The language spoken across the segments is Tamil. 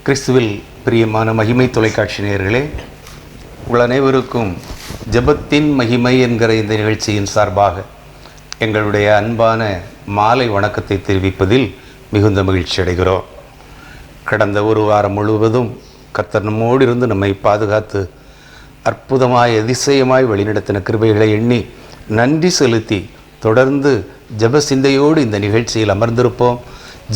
கிறிஸ்துவில் பிரியமான மகிமை தொலைக்காட்சி நேயர்களே, உங்கள் அனைவருக்கும் ஜெபத்தின் மகிமை என்கிற இந்த நிகழ்ச்சியின் சார்பாக எங்களுடைய அன்பான மாலை வணக்கத்தை தெரிவிப்பதில் மிகுந்த மகிழ்ச்சி அடைகிறோம். கடந்த ஒரு வாரம் முழுவதும் கர்த்தர் நம்மோடு இருந்து நம்மை பாதுகாத்து அற்புதமாய் அதிசயமாய் வழிநடத்தின கிருபைகளை எண்ணி நன்றி செலுத்தி தொடர்ந்து ஜெப சிந்தையோடு இந்த நிகழ்ச்சியில் அமர்ந்திருப்போம்.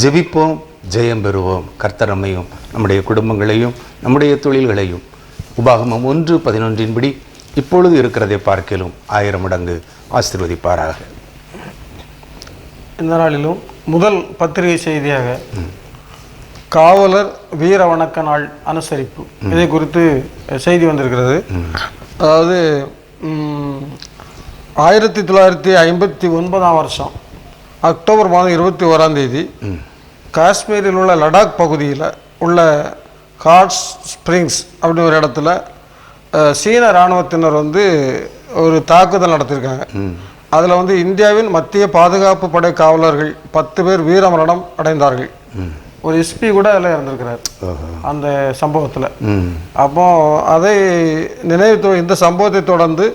ஜெபிப்போம், ஜெயம் பெறுவோம். கர்த்தர் நம்மையும் நம்முடைய குடும்பங்களையும் நம்முடைய தொழில்களையும் உபாகமம் 1:11 இப்பொழுது இருக்கிறதை பார்க்கலும் 1000 மடங்கு ஆசீர்வதிப்பாராக. இந்த நாளிலும் முதல் பத்திரிகை செய்தியாக காவலர் வீர வணக்க நாள் அனுசரிப்பு இதை குறித்து செய்தி வந்திருக்கிறது. அதாவது 1959 வருஷம் அக்டோபர் மாதம் 21 காஷ்மீரில் உள்ள லடாக் பகுதியில் உள்ள ஹாட் ஸ்ப்ரிங்ஸ் அப்படி ஒரு இடத்துல சீன இராணுவத்தினர் ஒரு தாக்குதல் நடத்தியிருக்காங்க. அதில் இந்தியாவின் மத்திய பாதுகாப்பு படை காவலர்கள் 10 பேர் வீரமரணம் அடைந்தார்கள். ஒரு எஸ்பி கூட அதில் இறந்திருக்கிறார் அந்த சம்பவத்தில். அப்போ அதை இந்த சம்பவத்தை தொடர்ந்து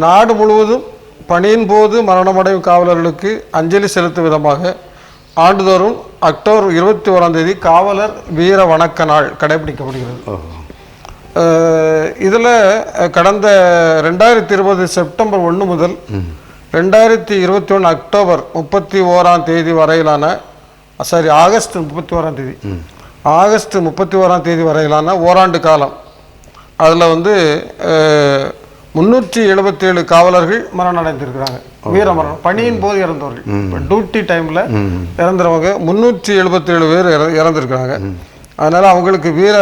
நாடு முழுவதும் பணியின் போது மரணமடையும் காவலர்களுக்கு அஞ்சலி செலுத்தும் விதமாக ஆண்டுதோறும் அக்டோபர் 21 காவலர் வீர வணக்க நாள் கடைபிடிக்கப்படுகிறது. இதில் கடந்த 2020 செப்டம்பர் 1 முதல் 2021 அக்டோபர் 31 வரையிலான ஆகஸ்ட் 31 வரையிலான ஓராண்டு காலம் அதில் 377 காவலர்கள் மரணம் அடைந்திருக்கிறாங்க. வீர மரணம், பணியின் போது இறந்தவர்கள், டியூட்டி டைமில் இறந்துறவங்க 377 பேர் இறந்துருக்கிறாங்க. அதனால் அவங்களுக்கு வீர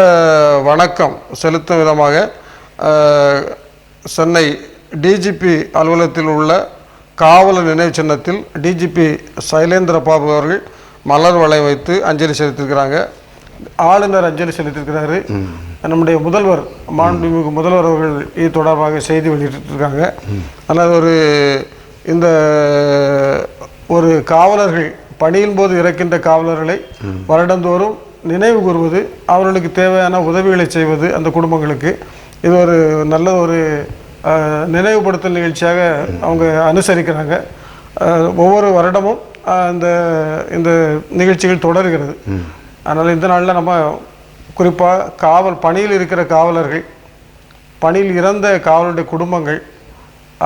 வணக்கம் செலுத்தும் விதமாக சென்னை டிஜிபி அலுவலகத்தில் உள்ள காவலர் நினைவு சின்னத்தில் டிஜிபி சைலேந்திர பாபு அவர்கள் மலர் வளையம் வைத்து அஞ்சலி செலுத்தியிருக்கிறாங்க. ஆளுநர் அஞ்சலி செலுத்தியிருக்கிறாரு. நம்முடைய முதல்வர், மாண்புமிகு முதல்வர் அவர்கள் இது தொடர்பாக செய்தி வெளியிட்டிருக்காங்க. ஆனால் ஒரு காவலர்கள் பணியின் போது இறக்கின்ற காவலர்களை வருடந்தோறும் நினைவு கூறுவது, அவர்களுக்கு தேவையான உதவிகளை செய்வது அந்த குடும்பங்களுக்கு இது ஒரு நல்ல ஒரு நினைவுபடுத்தல் நிகழ்ச்சியாக அவங்க அனுசரிக்கிறாங்க. ஒவ்வொரு வருடமும் இந்த நிகழ்ச்சிகள் தொடர்கிறது. அதனால் இந்த நாளில் நம்ம குறிப்பாக பணியில் இருக்கிற காவலர்கள், பணியில் இறந்த காவலருடைய குடும்பங்கள்,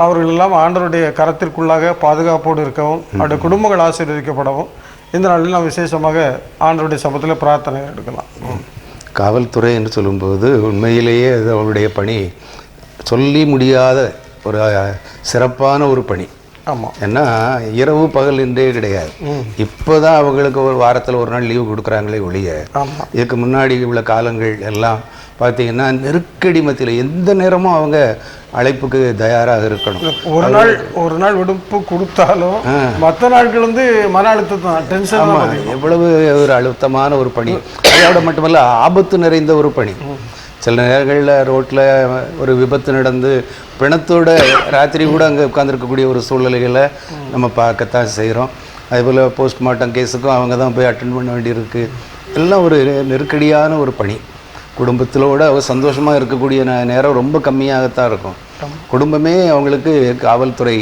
அவர்கள் எல்லாம் ஆண்டவருடைய கரத்திற்குள்ளாக பாதுகாப்போடு இருக்கவும் அவருடைய குடும்பங்கள் ஆசீர்வதிக்கப்படவும் இந்த நாளில் நாம் விசேஷமாக ஆண்டவருடைய சமூகத்தில் பிரார்த்தனை எடுக்கலாம். காவல்துறை என்று சொல்லும்போது உண்மையிலேயே அது அவருடைய பணி சொல்லி முடியாத ஒரு சிறப்பான ஒரு பணி. ஆமாம். ஏன்னா இரவு பகல் என்றே கிடையாது. இப்போ தான் அவங்களுக்கு ஒரு வாரத்தில் ஒரு நாள் லீவு கொடுக்குறாங்களே ஒழிய, இதுக்கு முன்னாடி உள்ள காலங்கள் எல்லாம் பார்த்தீங்கன்னா நெருக்கடி மத்தியில் எந்த நேரமும் அவங்க அழைப்புக்கு தயாராக இருக்கணும். ஒரு நாள் விடுப்பு கொடுத்தாலும் மற்ற நாட்கள் மன அழுத்தம், டென்ஷன். எவ்வளவு ஒரு அழுத்தமான ஒரு பணி, அதோட மட்டுமல்ல ஆபத்து நிறைந்த ஒரு பணி. சில நேரங்களில் ரோட்டில் ஒரு விபத்து நடந்து பிணத்தோட ராத்திரி கூட அங்கே உட்காந்துருக்கக்கூடிய ஒரு சூழ்நிலைகளை நம்ம பார்க்கத்தான் செய்கிறோம். அதேபோல் போஸ்ட்மார்ட்டம் கேஸுக்கும் அவங்க தான் போய் அட்டென்ட் பண்ண வேண்டியிருக்கு. எல்லாம் ஒரு நெருக்கடியான ஒரு பணி. குடும்பத்திலோடு அவங்க சந்தோஷமாக இருக்கக்கூடிய நேரம் ரொம்ப கம்மியாகத்தான் இருக்கும். குடும்பமே அவங்களுக்கு காவல்துறை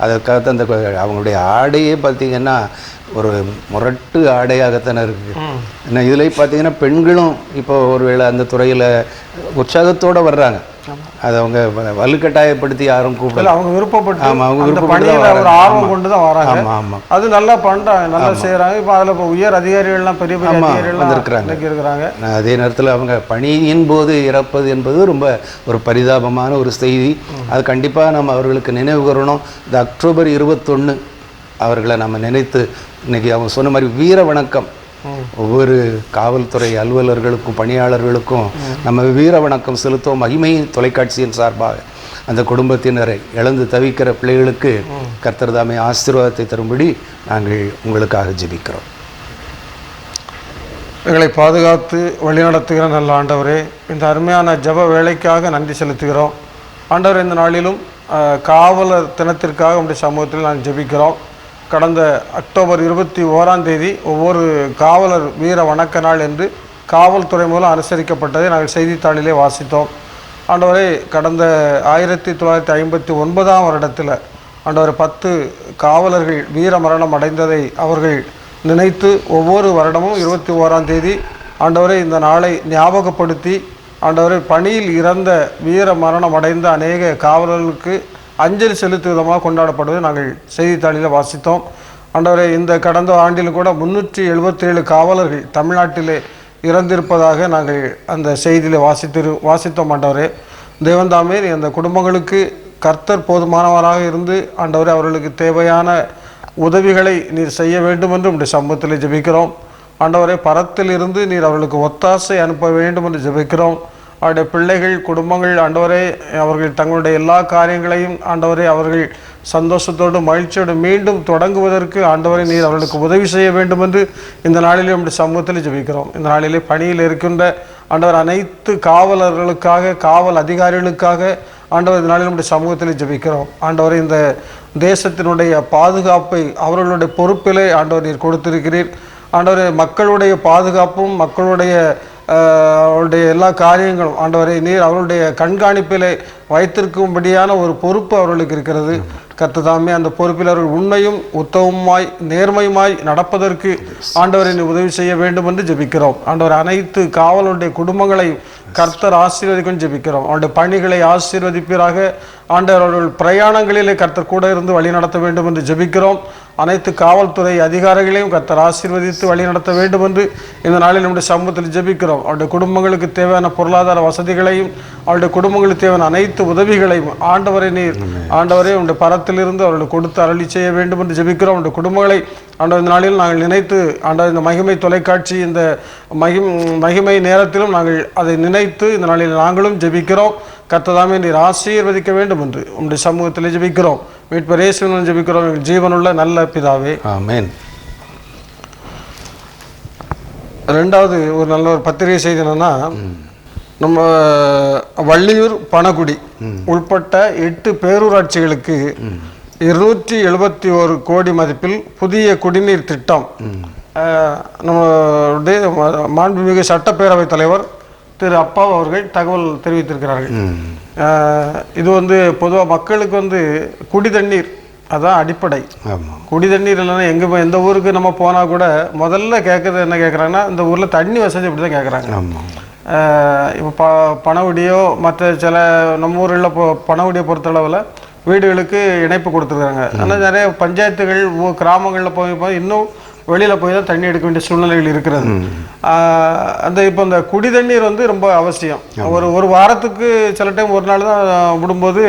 அதற்காக அந்த அவங்களுடைய ஆடையே பார்த்திங்கன்னா ஒரு முரட்டு ஆடையாகத்தானே இருக்குது. ஏன்னா இதில் பார்த்திங்கன்னா பெண்களும் இப்போ ஒருவேளை அந்த துறையில் உற்சாகத்தோடு வர்றாங்க. அதை அவங்க வலுக்கட்டாயப்படுத்தி யாரும் கூப்பிடல, அவங்க விருப்பப்பட்டு. ஆமாம், அவங்க விருப்பப்பட்டு ஆர்வம் கொண்டு தான் வராங்க. ஆமாம் ஆமாம், அது நல்லா பண்ணுறாங்க, நல்லா செய்கிறாங்க. இப்போ அதில் இப்போ உயர் அதிகாரிகள்லாம் பெரிய பெரிய அதிகாரிகள்லாம் இருக்கிறாங்க. அதே நேரத்தில் அவங்க பணியின் போது இறப்பது என்பது ரொம்ப ஒரு பரிதாபமான ஒரு செய்தி. அது கண்டிப்பாக நம்ம அவர்களுக்கு நினைவு கூறணும். இந்த அக்டோபர் 21 அவர்களை நம்ம நினைத்து இன்றைக்கி அவங்க சொன்ன மாதிரி வீர வணக்கம் ஒவ்வொரு காவல்துறை அலுவலர்களுக்கும் பணியாளர்களுக்கும் நம்ம வீர வணக்கம் செலுத்துவோம். மகிமை தொலைக்காட்சியின் சார்பாக அந்த குடும்பத்தினரை இழந்து தவிக்கிற பிள்ளைகளுக்கு கர்த்தர் தாமே ஆசீர்வாதத்தை தரும்படி நாங்கள் உங்களுக்காக ஜெபிக்கிறோம். எங்களை பாதுகாத்து வழிநடத்துகிற நல்ல ஆண்டவரே, இந்த அருமையான ஜெப வேலைக்காக நன்றி செலுத்துகிறோம். ஆண்டவர், இந்த நாளிலும் காவலர் தினத்திற்காக உங்களுடைய சமூகத்தில் நான் ஜெபிக்கிறோம். கடந்த அக்டோபர் 21 ஒவ்வொரு காவலர் வீர வணக்க நாள் என்று காவல்துறை மூலம் அனுசரிக்கப்பட்டதை நாங்கள் செய்தித்தாளிலே வாசித்தோம். ஆண்டவரே, கடந்த 1959 வருடத்தில் ஆண்டவர் 10 காவலர்கள் வீர மரணம் அடைந்ததை அவர்கள் நினைத்து ஒவ்வொரு வருடமும் 21ஆம் தேதி ஆண்டவரே இந்த நாளை ஞாபகப்படுத்தி ஆண்டவரே பணியில் இறந்த வீர மரணம் அடைந்த அநேக காவலர்களுக்கு அஞ்சலி செலுத்தும் விதமாக கொண்டாடப்படுவதை நாங்கள் செய்தித்தாளில் வாசித்தோம். ஆண்டவரே, இந்த கடந்த ஆண்டில் கூட 377 காவலர்கள் தமிழ்நாட்டிலே இறந்திருப்பதாக நாங்கள் அந்த செய்தியில் வாசித்தோம். ஆண்டவரே, தேவன்தாமே அந்த குடும்பங்களுக்கு கர்த்தர் போதுமானவராக இருந்து ஆண்டவரே அவர்களுக்கு தேவையான உதவிகளை நீர் செய்ய வேண்டும் என்று உடைய சமூகத்தில் ஜெபிக்கிறோம். ஆண்டவரே, பரத்தில் இருந்து நீர் அவர்களுக்கு ஒத்தாசை அனுப்ப வேண்டும் என்று ஜெபிக்கிறோம். அவருடைய பிள்ளைகள் குடும்பங்கள் ஆண்டவரே அவர்கள் தங்களுடைய எல்லா காரியங்களையும் ஆண்டவரே அவர்கள் சந்தோஷத்தோடு மகிழ்ச்சியோடு மீண்டும் தொடங்குவதற்கு ஆண்டவரை நீர் அவர்களுக்கு உதவி செய்ய வேண்டும் என்று இந்த நாளிலே நம்முடைய சமூகத்தில் ஜெபிக்கிறோம். இந்த நாளிலே பணியில் இருக்கின்ற ஆண்டவர் அனைத்து காவலர்களுக்காக காவல் அதிகாரிகளுக்காக ஆண்டவர் இந்த நாளில் நம்முடைய சமூகத்தில் ஜெபிக்கிறோம். ஆண்டவரை இந்த தேசத்தினுடைய பாதுகாப்பை அவர்களுடைய பொறுப்பிலே ஆண்டவர் நீர் கொடுத்திருக்கிறீர். ஆண்டவரை மக்களுடைய பாதுகாப்பும் மக்களுடைய அவருடைய எல்லா காரியங்களும் ஆண்டவரை நீர் அவருடைய கண்காணிப்பிலே வைத்திருக்கும்படியான ஒரு பொறுப்பு அவர்களுக்கு இருக்கிறது. கர்த்ததாமே அந்த பொறுப்பில் அவர்கள் உண்மையும் உத்தமமாய் நேர்மையுமாய் நடப்பதற்கு ஆண்டவரை நீ உதவி செய்ய வேண்டும் என்று ஜெபிக்கிறோம். ஆண்டவர் அனைத்து காவலுடைய குடும்பங்களை கர்த்தர் ஆசீர்வதிக்கும் ஜெபிக்கிறோம். அவருடைய பணிகளை ஆசீர்வதிப்பீராக. ஆண்டவர் அவர்கள் பிரயாணங்களிலே கர்த்தர் கூட இருந்து வழி நடத்த வேண்டும் என்று ஜெபிக்கிறோம். அனைத்து காவல்துறை அதிகாரிகளையும் கர்த்தர் ஆசீர்வதித்து வழி நடத்த வேண்டும் என்று இந்த நாளில் நம்முடைய சமூகத்தில் ஜெபிக்கிறோம். அவருடைய குடும்பங்களுக்கு தேவையான பொருளாதார வசதிகளையும் அவருடைய குடும்பங்களுக்கு தேவையான அனைத்து உதவிகளையும் ஆண்டவரை நீர் ஆண்டவரே உடைய பரத்திலிருந்து அவர்கள் கொடுத்து அருளி செய்ய வேண்டும் என்று ஜெபிக்கிறோம். அவருடைய குடும்பங்களை ஆண்டவர் இந்த நாளில் நாங்கள் நினைத்து ஆண்டவர் இந்த மகிமை தொலைக்காட்சி இந்த மகிமை நேரத்திலும் நாங்கள் அதை நினைத்து இந்த நாளில் நாங்களும் ஜெபிக்கிறோம். கர்த்ததாமே நீர் ஆசீர்வதிக்க வேண்டும் என்று உங்களுடைய சமூகத்தில் ஜெபிக்கிறோம். மீட்பர் இயேசுவின் ஜெபிக்கிறோம், எங்கள் ஜீவனுள்ள நல்ல பிதாவே, ஆமென். ரெண்டாவது ஒரு நல்ல ஒரு பத்திரிகை செய்தி என்னன்னா, நம்ம வள்ளியூர் பணகுடி உள்பட்ட 8 பேரூராட்சிகளுக்கு 271 கோடி மதிப்பில் புதிய குடிநீர் திட்டம் நம்முடைய மாண்புமிகு சட்டப்பேரவைத் தலைவர் திரு அப்பா அவர்கள் தகவல் தெரிவித்திருக்கிறார்கள். இது பொதுவாக மக்களுக்கு குடி தண்ணீர் அதான் அடிப்படை. குடி தண்ணீர் இல்லைன்னா எந்த ஊருக்கு நம்ம போனால் கூட முதல்ல கேட்குறது என்ன கேட்குறாங்கன்னா, இந்த ஊரில் தண்ணி வசதி அப்படி தான் கேட்குறாங்க. இப்போ பணவடியோ மற்ற சில நம்ம ஊரில் பணவடியை பொறுத்தளவில் வீடுகளுக்கு இணைப்பு கொடுத்துருக்காங்க. ஆனால் நிறைய பஞ்சாயத்துகள் கிராமங்களில் போய் இன்னும் வெளியில் போய் தான் தண்ணி எடுக்க வேண்டிய சூழ்நிலைகள் இருக்கிறது. இப்போ இந்த குடி தண்ணீர் ரொம்ப அவசியம். ஒரு வாரத்துக்கு சில டைம் ஒரு நாள் தான் விடும்போது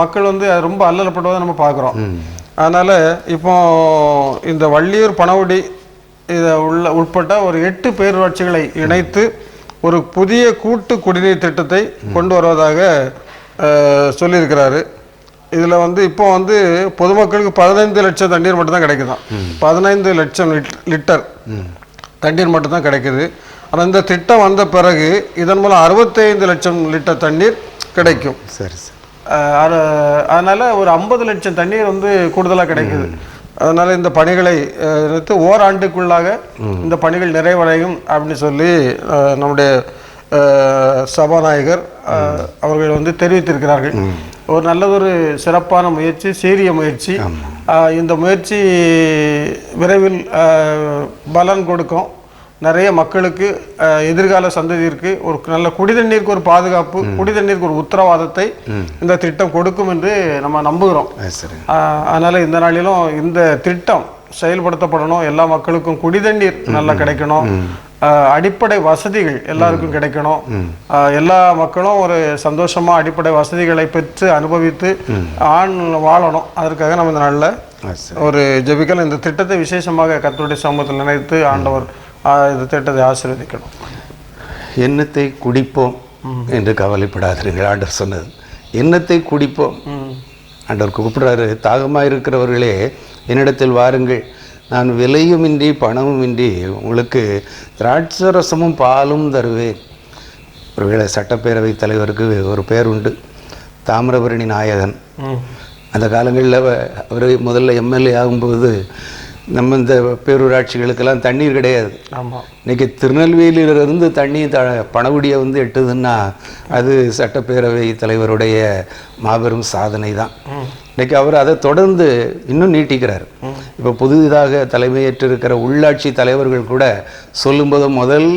மக்கள் ரொம்ப அல்லலப்படுவதை நம்ம பார்க்குறோம். அதனால் இப்போ இந்த வள்ளியூர் பணவடி இதை உட்பட்ட ஒரு 8 பேரூராட்சிகளை இணைத்து ஒரு புதிய கூட்டு குடிநீர் திட்டத்தை கொண்டு வருவதாக சொல்லியிருக்கிறாரு. இதில் இப்போ பொதுமக்களுக்கு 15 லட்சம் தண்ணீர் மட்டும்தான் கிடைக்குதான். 15 லட்சம் லிட்டர் தண்ணீர் மட்டும்தான் கிடைக்குது. ஆனால் இந்த திட்டம் வந்த பிறகு இதன் மூலம் 65 லட்சம் லிட்டர் தண்ணீர் கிடைக்கும். சரி சரி. அதனால் ஒரு 50 லட்சம் தண்ணீர் கூடுதலாக கிடைக்குது. அதனால் இந்த பணிகளை ஓராண்டுக்குள்ளாக இந்த பணிகள் நிறைவடையும் அப்படின்னு சொல்லி நம்முடைய சபாநாயகர் அவர்கள் தெரிவித்திருக்கிறார்கள். ஒரு நல்லதொரு சிறப்பான முயற்சி, சீரிய முயற்சி. இந்த முயற்சி விரைவில் பலன் கொடுக்கும். நிறைய மக்களுக்கு எதிர்கால சந்ததியிற்கு ஒரு நல்ல குடிதண்ணீருக்கு ஒரு பாதுகாப்பு, குடிதண்ணீருக்கு ஒரு உத்தரவாதத்தை இந்த திட்டம் கொடுக்கும் என்று நம்ம நம்புகிறோம். அதனால இந்த நாளிலும் இந்த திட்டம் செயல்படுத்தப்படணும். எல்லா மக்களுக்கும் குடிதண்ணீர் நல்லா கிடைக்கணும். அடிப்படை வசதிகள் எல்லாருக்கும் கிடைக்கணும். எல்லா மக்களும் ஒரு சந்தோஷமா அடிப்படை வசதிகளை பெற்று அனுபவித்து வாழணும். அதற்காக நம்ம இந்த நாளில் ஒரு ஜெபிக்கணும். இந்த திட்டத்தை விசேஷமாக கர்த்தருடைய சமூகத்தில் நினைத்து ஆண்டவர் இந்த திட்டத்தை ஆசீர்வதிக்கணும். எண்ணத்தை குடிப்போம் என்று கவலைப்படாதீர்கள். ஆண்டவர் சொன்னது எண்ணத்தை குடிப்போம். ஆண்டவர் கூப்பிடுறாரு, தாகமாக இருக்கிறவர்களே என்னிடத்தில் வாருங்கள், நான் விலையுமின்றி பணமுமின்றி உங்களுக்கு திராட்சரசமும் பாலும் தருவேன். ஒருவேளை சட்டப்பேரவை தலைவருக்கு ஒரு பேர் உண்டு, தாமிரபரணி நாயகன். அந்த காலங்களில் அவர் முதல்ல எம்எல்ஏ ஆகும்போது நம்ம இந்த பேரூராட்சிகளுக்கெல்லாம் தண்ணீர் கிடையாது. ஆமாம். இன்றைக்கி திருநெல்வேலியிலிருந்து தண்ணி பணகுடியை வந்து எட்டுதுன்னா அது சட்டப்பேரவை தலைவருடைய மாபெரும் சாதனை தான். இன்றைக்கி அவர் அதை தொடர்ந்து இன்னும் நீட்டிக்கிறார். இப்போ புதிதாக தலைமையேற்றிருக்கிற உள்ளாட்சி தலைவர்கள் கூட சொல்லும்போது முதல்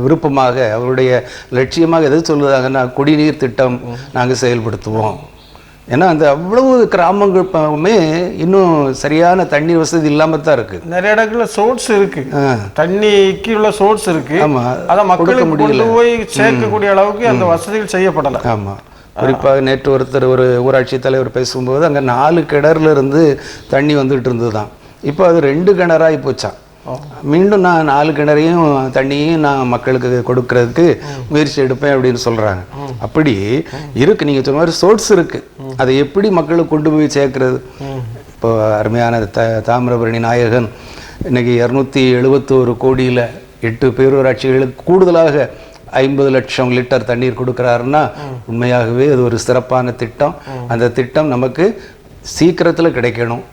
விருப்பமாக அவருடைய லட்சியமாக எது சொல்லுதாங்கன்னா குடிநீர் திட்டம் நாங்கள் செயல்படுத்துவோம். ஏன்னா அந்த அவ்வளவு கிராமங்களுமே இன்னும் சரியான தண்ணீர் வசதி இல்லாமல் தான் இருக்கு. நிறைய இடங்கள்ல சோர்ஸ் இருக்கு, தண்ணிக்கு உள்ள சோர்ஸ் இருக்கு. ஆமா, அதை மக்களுக்கு கொண்டு போய் சேர்க்கக்கூடிய அளவுக்கு அந்த வசதிகள் செய்யப்படலை. ஆமா, குறிப்பாக நேற்று ஒருத்தர் ஒரு ஊராட்சி தலைவர் பேசும்போது அங்கே 4 கிணறுல இருந்து தண்ணி வந்துட்டு இருந்தது தான். இப்போ அது 2 கிணறாகி போச்சான். மீண்டும் நான் 4 கிணறையும் தண்ணியும் நான் மக்களுக்கு கொடுக்கறதுக்கு முயற்சி எடுப்பேன் அப்படின்னு சொல்கிறாங்க. அப்படி இருக்குது, நீங்கள் சொன்ன மாதிரி சோர்ஸ் இருக்குது. அதை எப்படி மக்களுக்கு கொண்டு போய் சேர்க்கறது? இப்போ அருமையான தாமிரபரணி நாயகன் இன்னைக்கு 271 கோடியில் 8 பேரூராட்சிகளுக்கு கூடுதலாக 50 லட்சம் லிட்டர் தண்ணீர் கொடுக்குறாருன்னா உண்மையாகவே அது ஒரு சிறப்பான திட்டம். அந்த திட்டம் நமக்கு சீக்கிரத்தில் கிடைக்கணும்.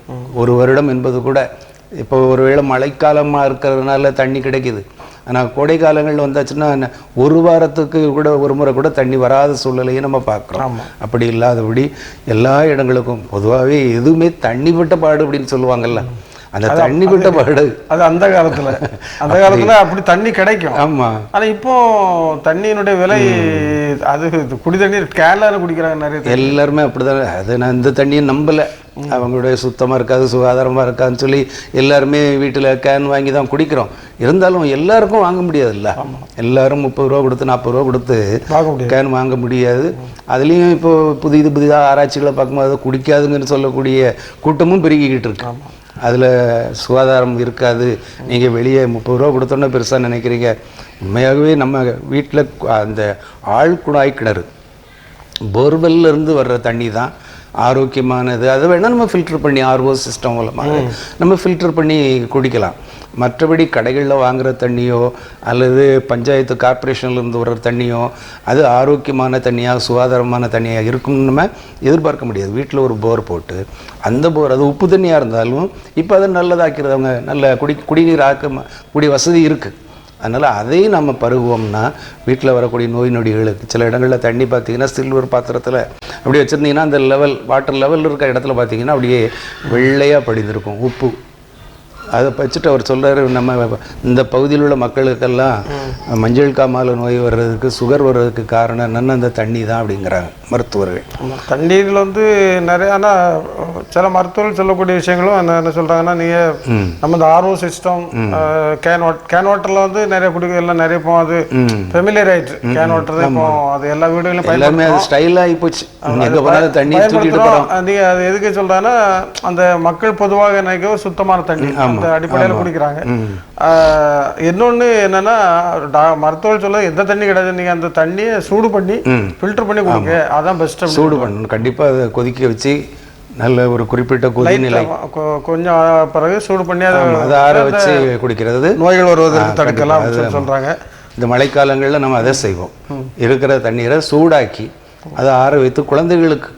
1 வருடம் என்பது கூட இப்போ ஒருவேளை மழைக்காலமாக இருக்கிறதுனால தண்ணி கிடைக்கிது. ஆனால் கோடை காலங்களில் வந்தாச்சுன்னா 1 வாரத்துக்கு கூட ஒரு முறை கூட தண்ணி வராத சூழ்நிலையை நம்ம பார்க்குறோம். அப்படி இல்லாதபடி எல்லா இடங்களுக்கும் பொதுவாகவே எதுவுமே தண்ணி விட்ட பாடு அப்படின்னு சொல்லுவாங்கல்ல, அந்த தண்ணி விட்ட பாடு அது அந்த காலத்துல அப்படி தண்ணி கிடைக்கும். ஆமா, ஆனா இப்போ தண்ணியினுடைய விலை, அது குடி தண்ணீர் கேன்ல குடிக்கிறாங்க நிறைய எல்லாருமே அப்படிதான். அது நான் இந்த தண்ணியை நம்பல, அவங்களுடைய சுத்தமா இருக்காது சுகாதாரமா இருக்காதுன்னு சொல்லி எல்லாருமே வீட்டில் கேன் வாங்கி தான் குடிக்கிறோம். இருந்தாலும் எல்லாருக்கும் வாங்க முடியாதுல்ல. எல்லாரும் 30 ரூபா கொடுத்து 40 ரூபா கொடுத்து கேன் வாங்க முடியாது. அதுலேயும் இப்போ புதிதாக ஆராய்ச்சிகளை பார்க்கும்போது அதை குடிக்காதுங்கன்னு சொல்லக்கூடிய கூட்டமும் பெருகிக்கிட்டு இருக்கு. அதில் சுகாதாரம் இருக்காது, நீங்கள் வெளியே 30 ரூபா கொடுத்தோன்னே பெருசாக நினைக்கிறீங்க. உண்மையாகவே நம்ம வீட்டில் அந்த ஆழ்குழாய் கிணறு போர்வெல்லிருந்து வர்ற தண்ணி தான் ஆரோக்கியமானது. அதை வேணால் நம்ம ஃபில்டர் பண்ணி ஆர்ஓ சிஸ்டம் மூலமாக நம்ம ஃபில்டர் பண்ணி குடிக்கலாம். மற்றபடி கடைகளில் வாங்குகிற தண்ணியோ அல்லது பஞ்சாயத்து கார்பரேஷன்லேருந்து வர்ற தண்ணியோ அது ஆரோக்கியமான தண்ணியாக சுகாதாரமான தண்ணியாக இருக்கும்னு நம்ம எதிர்பார்க்க முடியாது. வீட்டில் ஒரு போர் போட்டு அந்த போர் அது உப்பு தண்ணியாக இருந்தாலும் இப்போ அதை நல்லதாக்கிறவங்க நல்ல குடிநீர் கூடிய வசதி இருக்குது. அதனால் அதையும் நம்ம பருகுவோம்னா வீட்டில் வரக்கூடிய நோய் நொடிகளுக்கு சில இடங்களில் தண்ணி பார்த்திங்கன்னா சில்வர் பாத்திரத்தில் அப்படி வச்சுருந்தீங்கன்னா அந்த வாட்டர் லெவல் இருக்கிற இடத்துல பார்த்திங்கன்னா அப்படியே வெள்ளையாக படிந்திருக்கும் உப்பு. அதை வச்சுட்டு அவர் சொல்கிறார், நம்ம இந்த பகுதியில் உள்ள மக்களுக்கெல்லாம் மஞ்சள் காமாலை நோய் வர்றதுக்கு சுகர் வர்றதுக்கு காரணம் என்னென்ன அந்த தண்ணி தான் அப்படிங்கிறாங்க மருத்துவர்கள். தண்ணீரில் வந்து நிறைய, ஆனால் சில மருத்துவர்கள் சொல்லக்கூடிய விஷயங்களும் என்ன சொல்கிறாங்கன்னா, நீங்கள் நம்ம இந்த ஆர்ஓ சிஸ்டம் கேன் வாட்டரில் வந்து நிறைய குடிக்க எல்லாம் நிறைய இப்போ அது ஃபெமிலியர் ஆயிடுச்சு. கேன் வாட்டர் இப்போ அது எல்லா வீடுகளிலும் எல்லாமே அது ஸ்டைல் ஆகி போச்சு. தண்ணி நீங்கள் அது எதுக்கு சொல்கிறாங்கன்னா, அந்த மக்கள் பொதுவாக நினைக்க சுத்தமான தண்ணி அந்த அடிப்படையில் குடிக்கிறாங்க. இன்னொன்று என்னன்னா, மருத்துவர்கள் சொல்ல எந்த தண்ணி கிடையாது, நீங்கள் அந்த தண்ணியை சூடு பண்ணி ஃபில்டர் பண்ணி குடிங்க, அதான் பெஸ்ட். சூடு பண்ணணும் கண்டிப்பாக, அதை கொதிக்க வச்சு நல்ல ஒரு குறிப்பிட்ட கொதிநிலை கொஞ்சம் பிறகு சூடு பண்ணி அதை ஆற வச்சு குடிக்கிறது நோய்கள் வருவதற்கு தடுக்கலாம் சொல்கிறாங்க. இந்த மழைக்காலங்களில் நம்ம அதை செய்வோம். இருக்கிற தண்ணீரை சூடாக்கி அதை ஆற வைத்து குழந்தைகளுக்கு,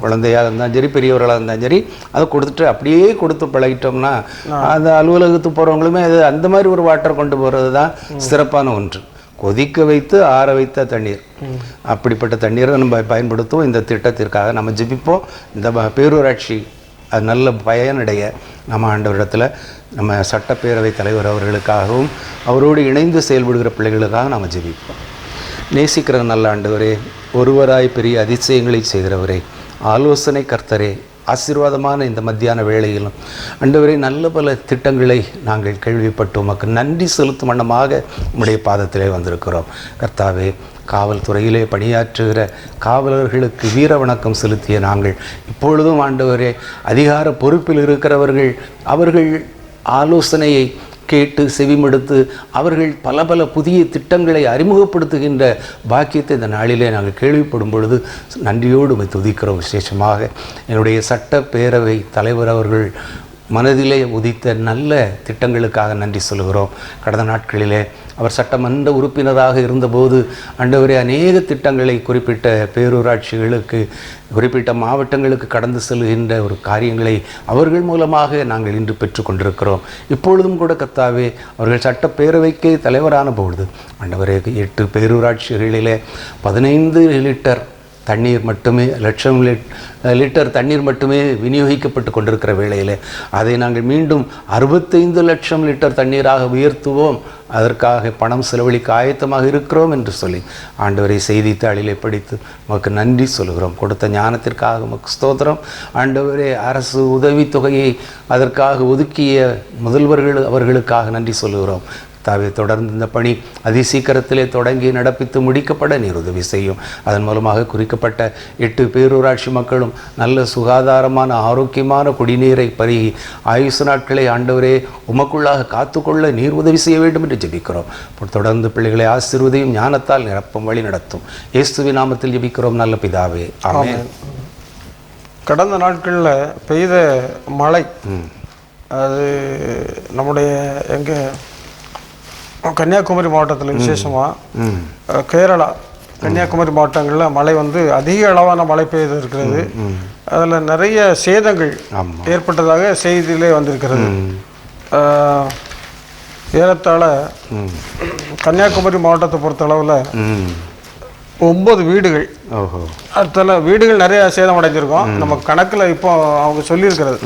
குழந்தையாக இருந்தாலும் சரி பெரியவர்களாக இருந்தாலும் சரி அதை கொடுத்துட்டு அப்படியே கொடுத்து பழகிட்டோம்னா அந்த அலுவலகத்துக்கு போகிறவங்களுமே அது அந்த மாதிரி ஒரு வாட்டர் கொண்டு போகிறது தான் சிறப்பான ஒன்று. கொதிக்க வைத்து ஆற வைத்த தண்ணீர், அப்படிப்பட்ட தண்ணீரை நம்ம பயன்படுத்துவோம். இந்த திட்டத்திற்காக நம்ம ஜெபிப்போம். இந்த பேரூராட்சி அது நல்ல பயனடைய நம்ம ஆண்டவரிடத்தில் நம்ம சட்டப்பேரவை தலைவர் அவர்களுக்காகவும் அவரோடு இணைந்து செயல்படுகிற பிள்ளைகளுக்காக நம்ம ஜெபிப்போம். நேசிக்கிற நல்ல ஆண்டவரே, ஒருவராய் பெரிய அதிசயங்களை செய்கிறவரே, ஆலோசனை கர்த்தரே, ஆசீர்வாதமான இந்த மத்தியான வேளையிலும் ஆண்டவரே நல்ல பல திட்டங்களை நாங்கள் கேள்விப்பட்டு உமக்கு நன்றி செலுத்தும் வண்ணமாக உம்முடைய பாதத்திலே வந்திருக்கிறோம். கர்த்தாவே, காவல்துறையிலே பணியாற்றுகிற காவலர்களுக்கு வீர வணக்கம் செலுத்திய நாங்கள் இப்பொழுதும் ஆண்டவரே அதிகார பொறுப்பில் இருக்கிறவர்கள் அவர்கள் ஆலோசனையை கேட்டு செவிமடுத்து அவர்கள் பல பல புதிய திட்டங்களை அறிமுகப்படுத்துகின்ற பாக்கியத்தை இந்த நாளிலே நாங்கள் கேள்விப்படும் பொழுது நன்றியோடு துதிக்கிறோம். விசேஷமாக என்னுடைய சட்டப்பேரவை தலைவர் அவர்கள் மனதிலே உதித்த நல்ல திட்டங்களுக்காக நன்றி சொல்கிறோம். கடந்த நாட்களிலே அவர் சட்டமன்ற உறுப்பினராக இருந்தபோது ஆண்டவரே அநேக திட்டங்களை குறிப்பிட்ட பேரூராட்சிகளுக்கு, குறிப்பிட்ட மாவட்டங்களுக்கு கடந்து செல்கின்ற ஒரு காரியங்களை அவர்கள் மூலமாக நாங்கள் இன்று பெற்றுக்கொண்டிருக்கிறோம். இப்பொழுதும் கூட கர்த்தாவே அவர்கள் சட்டப்பேரவைக்கு தலைவரான பொழுது ஆண்டவரே 8 பேரூராட்சிகளிலே 15 லிட்டர் தண்ணீர் மட்டுமே, லட்சம் லிட்டர் தண்ணீர் மட்டுமே விநியோகிக்கப்பட்டு கொண்டிருக்கிற வேளையில் அதை நாங்கள் மீண்டும் 65 லட்சம் லிட்டர் தண்ணீராக உயர்த்துவோம், அதற்காக பணம் செலவழிக்க ஆயத்தமாக இருக்கிறோம் என்று சொல்லி ஆண்டவரை செய்தித்தாளிலே படித்து உமக்கு நன்றி சொல்கிறோம். கொடுத்த ஞானத்திற்காக உமக்கு ஸ்தோத்திரம். ஆண்டவரே அரசு உதவித்தொகையை அதற்காக ஒதுக்கிய முதல்வர்கள் அவர்களுக்காக நன்றி சொல்கிறோம். தாவே தொடர்ந்து இந்த பணி அதிசீக்கிரத்திலே தொடங்கி நடப்பித்து முடிக்கப்பட நீர் உதவி செய்யும். அதன் மூலமாக குறிக்கப்பட்ட 8 பேரூராட்சி மக்களும் நல்ல சுகாதாரமான ஆரோக்கியமான குடிநீரை பருகி ஆயுசு நாட்களை ஆண்டவரே உமக்குள்ளாக காத்துக்கொள்ள நீர் உதவி செய்ய வேண்டும் என்று ஜெபிக்கிறோம். தொடர்ந்து பிள்ளைகளை ஆசீர்வதியும் ஞானத்தால் நிரப்பும் வழி நடத்தும். இயேசுவின் நாமத்தில் ஜெபிக்கிறோம் நல்ல பிதாவே, ஆமென். கடந்த நாட்களில் பெய்த மழை அது நம்முடைய கன்னியாகுமரி மாவட்டத்தில் விசேஷமாக கேரளா கன்னியாகுமரி மாவட்டங்களில் மழை அதிக அளவான மழை பெய்து இருக்கிறது. அதில் நிறைய சேதங்கள் ஏற்பட்டதாக செய்தியிலே வந்திருக்கிறது. ஏறத்தாழ கன்னியாகுமரி மாவட்டத்தை பொறுத்தளவில் 9 வீடுகள், அடுத்த வீடுகள் நிறைய சேதம் அடைஞ்சிருக்கோம். நம்ம கணக்கில் இப்போ அவங்க சொல்லியிருக்கிறது.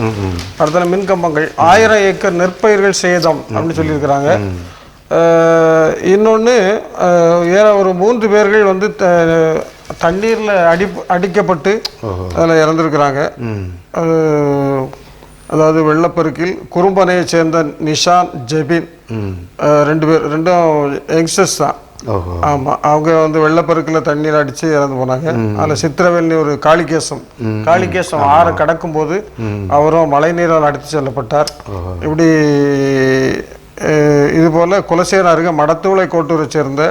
அடுத்த மின்கம்பங்கள், 1000 ஏக்கர் நெற்பயிர்கள் சேதம் அப்படின்னு சொல்லியிருக்கிறாங்க. இன்னொன்று ஒரு 3 பேர்கள் தண்ணீரில் அடிக்கப்பட்டு அதில் இறந்துருக்கிறாங்க. அதாவது வெள்ளப்பெருக்கில் குறும்பனையை சேர்ந்த நிஷான் ஜெபின் 2 பேர், 2 யங்ஸ்டர்ஸ் தான். ஆமாம், அவங்க வெள்ளப்பெருக்கில் தண்ணீர் அடித்து இறந்து போனாங்க. அதில் சித்திரவேலி ஒரு காளிகேசம் ஆறை கடக்கும்போது அவரும் மழை நீரால் அடித்து செல்லப்பட்டார். இப்படி இதுபோல் குலசேகரம் அருகே மடத்தூளை கோட்டூரை சேர்ந்த